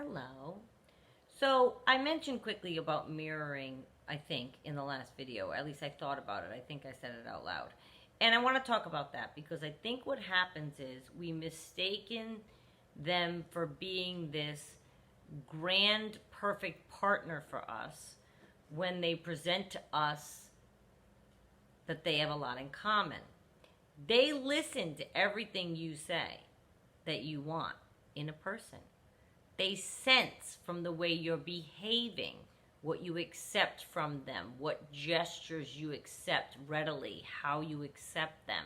Hello. So I mentioned quickly about mirroring, I think, in the last video. At least I thought about it. I think I said it out loud. And I want to talk about that because I think what happens is we mistaken them for being this grand, perfect partner for us when they present to us that they have a lot in common. They listen to everything you say that you want in a person. They sense from the way you're behaving what you accept from them, what gestures you accept readily, how you accept them.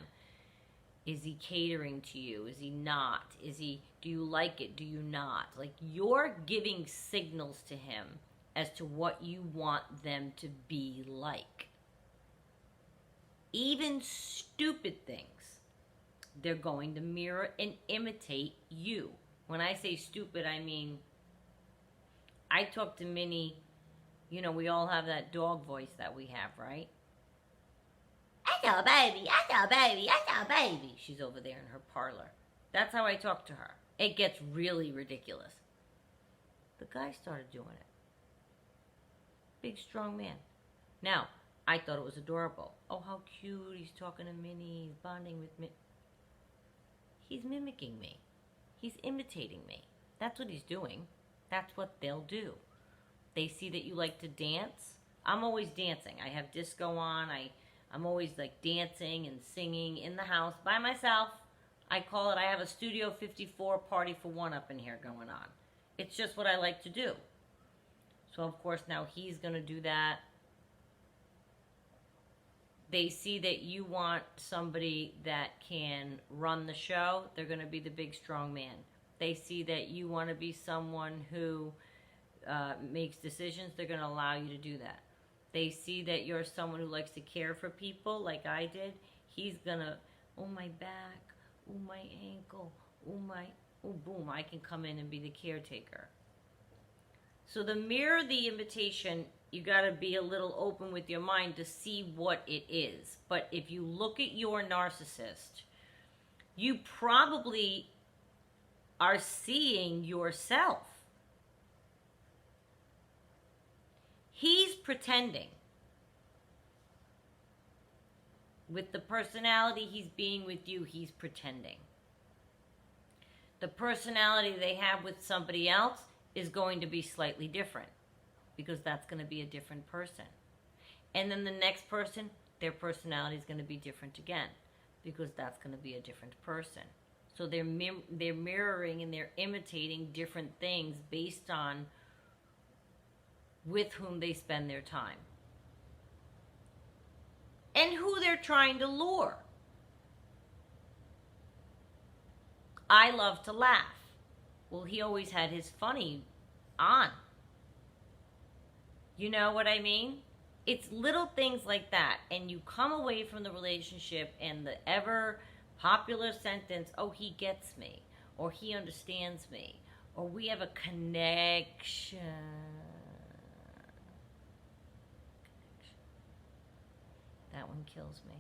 Is he catering to you? Is he not? Do you like it? Do you not? Like, you're giving signals to him as to what you want them to be like. Even stupid things, they're going to mirror and imitate you. When I say stupid, I mean, I talk to Minnie, we all have that dog voice that we have, right? I saw a baby, I saw a baby, I saw a baby. She's over there in her parlor. That's how I talk to her. It gets really ridiculous. The guy started doing it. Big, strong man. Now, I thought it was adorable. Oh, how cute. He's talking to Minnie. He's bonding with me. He's mimicking me. He's imitating me. That's what he's doing. That's what they'll do. They see that you like to dance. I'm always dancing. I have disco on. I'm always like dancing and singing in the house by myself. I call it, I have a Studio 54 party for one up in here going on. It's just what I like to do. So of course now he's going to do that. They see that you want somebody that can run the show. They're going to be the big, strong man. They see that you want to be someone who makes decisions. They're going to allow you to do that. They see that you're someone who likes to care for people like I did. He's going to, oh, my back, oh, my ankle, oh, boom, I can come in and be the caretaker. So the mirror, the imitation, you got to be a little open with your mind to see what it is. But if you look at your narcissist, you probably are seeing yourself. He's pretending. With the personality he's being with you, he's pretending. The personality they have with somebody else is going to be slightly different, because that's going to be a different person. And then the next person, their personality is going to be different again, because that's going to be a different person. So they're mirroring and they're imitating different things based on with whom they spend their time and who they're trying to lure. I love to laugh. Well, he always had his funny on. You know what I mean? It's little things like that. And you come away from the relationship and the ever popular sentence, oh, he gets me, or he understands me, or we have a connection. That one kills me,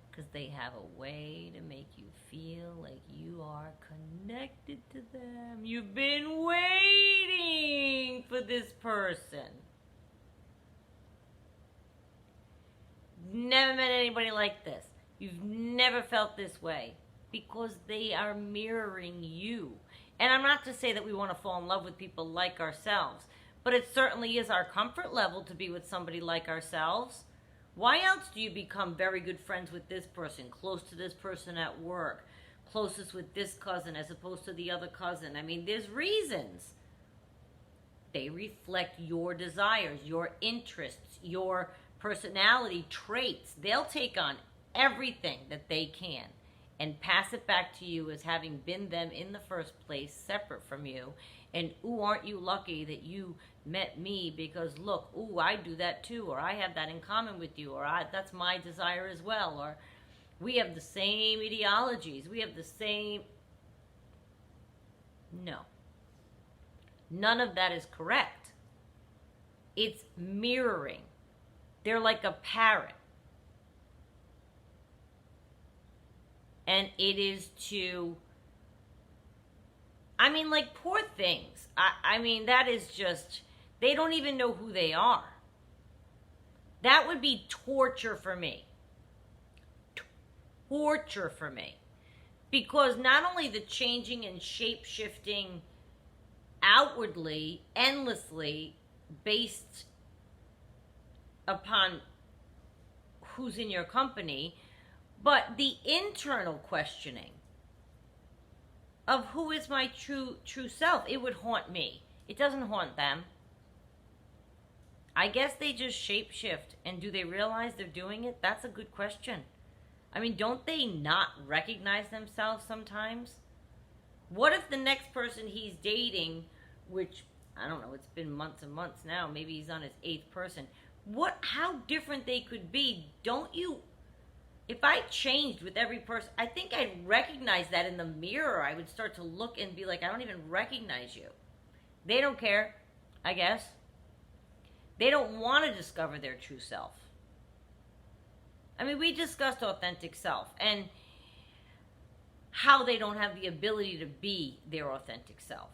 because they have a way to make you feel like you are connected to them. You've been waiting for this person. Never met anybody like this. You've never felt this way, because they are mirroring you. And I'm not to say that we want to fall in love with people like ourselves, but it certainly is our comfort level to be with somebody like ourselves. Why else do you become very good friends with this person, close to this person at work, closest with this cousin as opposed to the other cousin? I mean, there's reasons. They reflect your desires, your interests, your personality traits. They'll take on everything that they can and pass it back to you as having been them in the first place, separate from you. And, ooh, aren't you lucky that you met me, because look, ooh, I do that too, or I have that in common with you, or that's my desire as well, or we have the same ideologies, we have the same... No. None of that is correct. It's mirroring. They're like a parrot. And it is to I mean, like, poor things. I mean, that is just, they don't even know who they are. That would be torture for me. Torture for me. Because not only the changing and shape-shifting outwardly, endlessly, based upon who's in your company, but the internal questioning of who is my true self. It would haunt me. It doesn't haunt them. I guess they just shapeshift. And do they realize they're doing it? That's a good question. I mean, don't they not recognize themselves sometimes? What if the next person he's dating, which, I don't know, it's been months and months now, maybe he's on his 8th person, how different they could be. Don't you, if I changed with every person, I think I'd recognize that in the mirror. I would start to look and be like, I don't even recognize you. They don't care, I guess. They don't want to discover their true self. I mean, we discussed authentic self and how they don't have the ability to be their authentic self.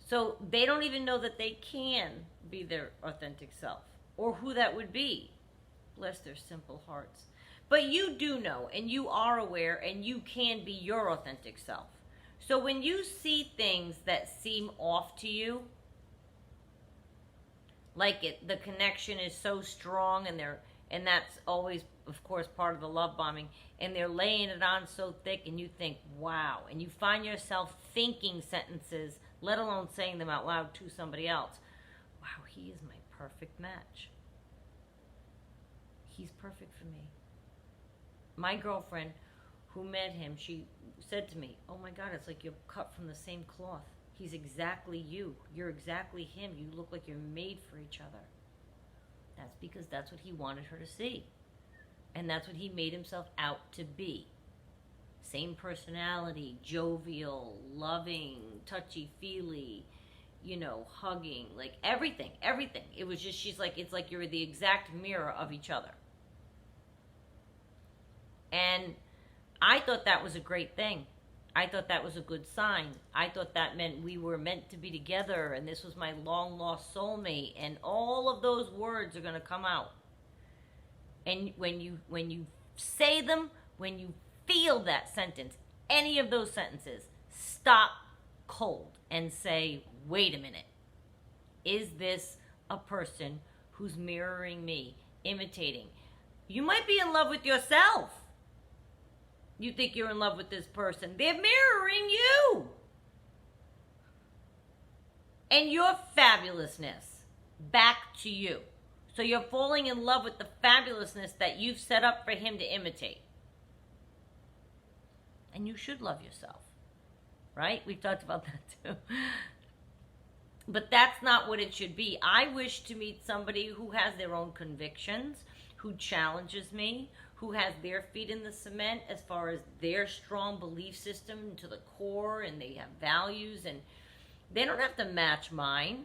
So they don't even know that they can be their authentic self or who that would be. Bless their simple hearts. But you do know, and you are aware, and you can be your authentic self. So when you see things that seem off to you, like the connection is so strong, and that's always, of course, part of the love bombing, and they're laying it on so thick, and you think, wow, and you find yourself thinking sentences, let alone saying them out loud to somebody else. Wow, he is my perfect match. He's perfect for me. My girlfriend who met him, she said to me, oh my God, it's like you're cut from the same cloth. He's exactly you. You're exactly him. You look like you're made for each other. That's because that's what he wanted her to see. And that's what he made himself out to be. Same personality, jovial, loving, touchy-feely, hugging, like everything. It was just, she's like, it's like you're the exact mirror of each other. And I thought that was a great thing. I thought that was a good sign. I thought that meant we were meant to be together, and this was my long-lost soulmate, and all of those words are going to come out. And when you say them, when you feel that sentence, any of those sentences, stop cold and say, wait a minute. Is this a person who's mirroring me, imitating? You might be in love with yourself. You think you're in love with this person. They're mirroring you. And your fabulousness back to you. So you're falling in love with the fabulousness that you've set up for him to imitate. And you should love yourself. Right? We've talked about that too. But that's not what it should be. I wish to meet somebody who has their own convictions, who challenges me, who has their feet in the cement as far as their strong belief system to the core, and they have values, and they don't have to match mine.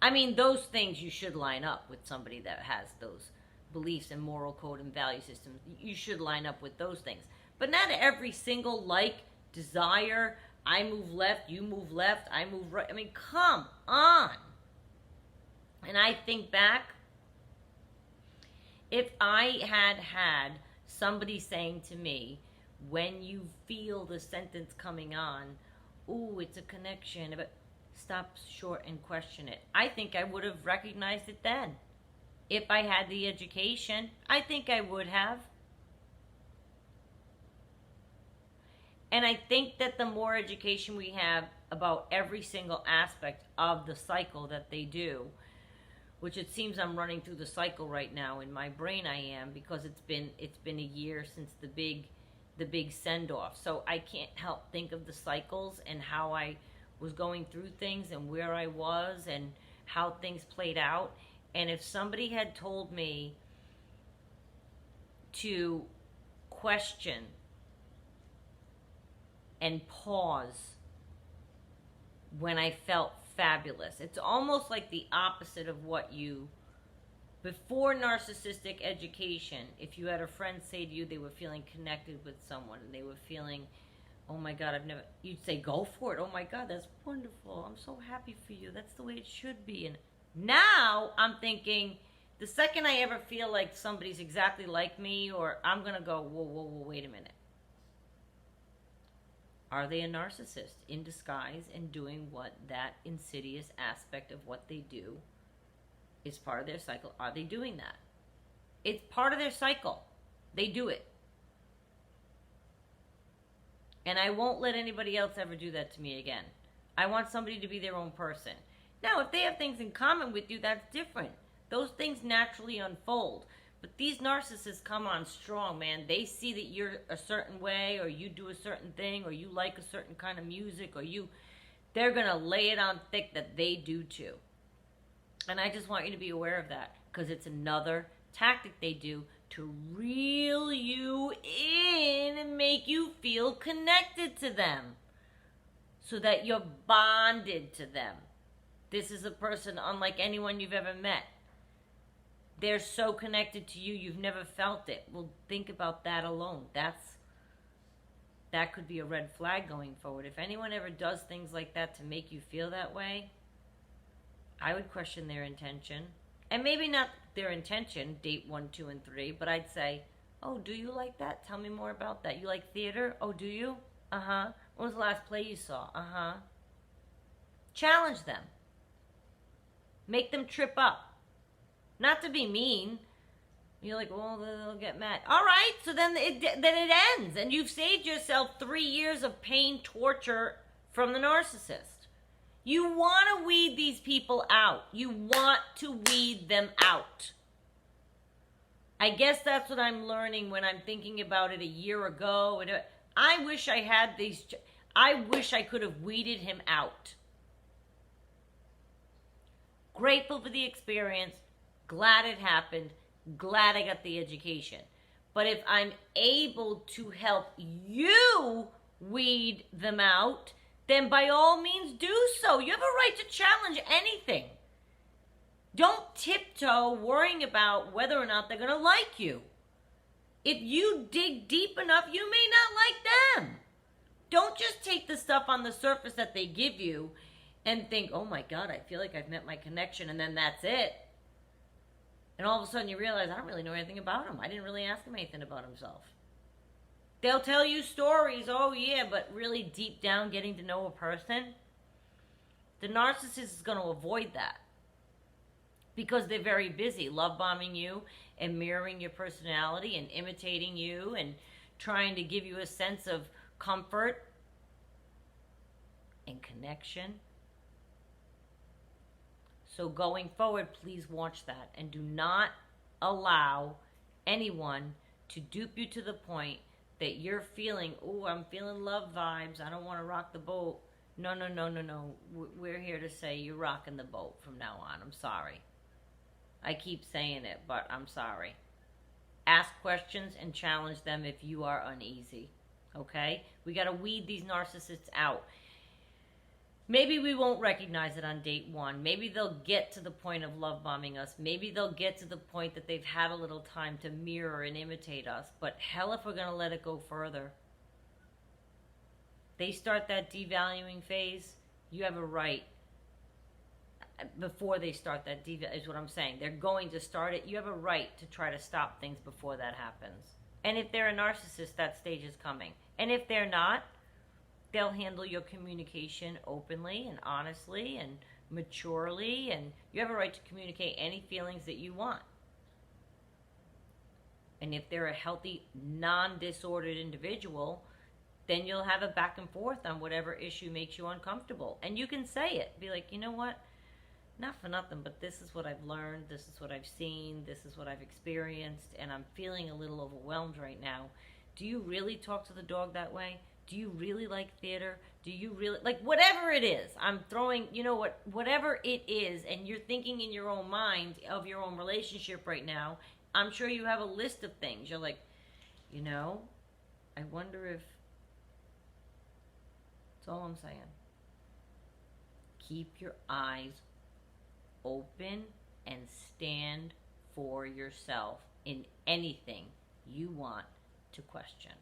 I mean, those things you should line up with somebody that has those beliefs and moral code and value systems. You should line up with those things. But not every single desire, I move left, you move left, I move right. I mean, come on. And I think back, if I had somebody saying to me, when you feel the sentence coming on, ooh, it's a connection, but stop short and question it. I think I would have recognized it then. If I had the education, I think I would have. And I think that the more education we have about every single aspect of the cycle that they do, which it seems I'm running through the cycle right now in my brain, I am, because it's been a year since the big send-off. So I can't help think of the cycles and how I was going through things and where I was and how things played out. And if somebody had told me to question and pause when I felt fabulous. It's almost like the opposite of what before narcissistic education, if you had a friend say to you they were feeling connected with someone and they were feeling, Oh my God, you'd say, go for it. Oh my God, that's wonderful. I'm so happy for you. That's the way it should be. And now I'm thinking, the second I ever feel like somebody's exactly like me, or I'm going to go, whoa, whoa, whoa, wait a minute. Are they a narcissist in disguise and doing what that insidious aspect of what they do is part of their cycle? Are they doing that? It's part of their cycle. They do it. And I won't let anybody else ever do that to me again. I want somebody to be their own person. Now, if they have things in common with you, that's different. Those things naturally unfold. But these narcissists come on strong, man. They see that you're a certain way, or you do a certain thing, or you like a certain kind of music, or they're going to lay it on thick that they do too. And I just want you to be aware of that, because it's another tactic they do to reel you in and make you feel connected to them so that you're bonded to them. This is a person unlike anyone you've ever met. They're so connected to you, you've never felt it. Well, think about that alone. That could be a red flag going forward. If anyone ever does things like that to make you feel that way, I would question their intention. And maybe not their intention, date 1, 2, and 3, but I'd say, oh, do you like that? Tell me more about that. You like theater? Oh, do you? Uh-huh. When was the last play you saw? Uh-huh. Challenge them. Make them trip up. Not to be mean. You're like, well, they'll get mad. All right, so then it ends, and you've saved yourself 3 years of pain, torture from the narcissist. You want to weed these people out. You want to weed them out. I guess that's what I'm learning when I'm thinking about it a year ago. I wish I had these. I wish I could have weeded him out. Grateful for the experience. Glad it happened. Glad I got the education. But if I'm able to help you weed them out, then by all means do so. You have a right to challenge anything. Don't tiptoe worrying about whether or not they're going to like you. If you dig deep enough, you may not like them. Don't just take the stuff on the surface that they give you and think, oh my God, I feel like I've met my connection, and then that's it. And all of a sudden you realize, I don't really know anything about him. I didn't really ask him anything about himself. They'll tell you stories, oh yeah, but really deep down getting to know a person, the narcissist is going to avoid that. Because they're very busy love bombing you and mirroring your personality and imitating you and trying to give you a sense of comfort and connection. So going forward, please watch that and do not allow anyone to dupe you to the point that you're feeling, oh, I'm feeling love vibes, I don't want to rock the boat. No. We're here to say you're rocking the boat from now on. I'm sorry. I keep saying it, but I'm sorry. Ask questions and challenge them if you are uneasy. Okay? We got to weed these narcissists out. Maybe we won't recognize it on date 1. Maybe they'll get to the point of love bombing us. Maybe they'll get to the point that they've had a little time to mirror and imitate us. But hell if we're going to let it go further. They start that devaluing phase, you have a right. Before they start that is what I'm saying. They're going to start it. You have a right to try to stop things before that happens. And if they're a narcissist, that stage is coming. And if they're not, they'll handle your communication openly and honestly and maturely, and you have a right to communicate any feelings that you want. And if they're a healthy, non-disordered individual, then you'll have a back and forth on whatever issue makes you uncomfortable. And you can say it. Be like, you know what? Not for nothing, but this is what I've learned, this is what I've seen, this is what I've experienced, and I'm feeling a little overwhelmed right now. Do you really talk to the dog that way? Do you really like theater? Do you really, like, whatever it is, I'm throwing, you know what, whatever it is, and you're thinking in your own mind of your own relationship right now, I'm sure you have a list of things. You're like, you know, I wonder if, that's all I'm saying. Keep your eyes open and stand for yourself in anything you want to question.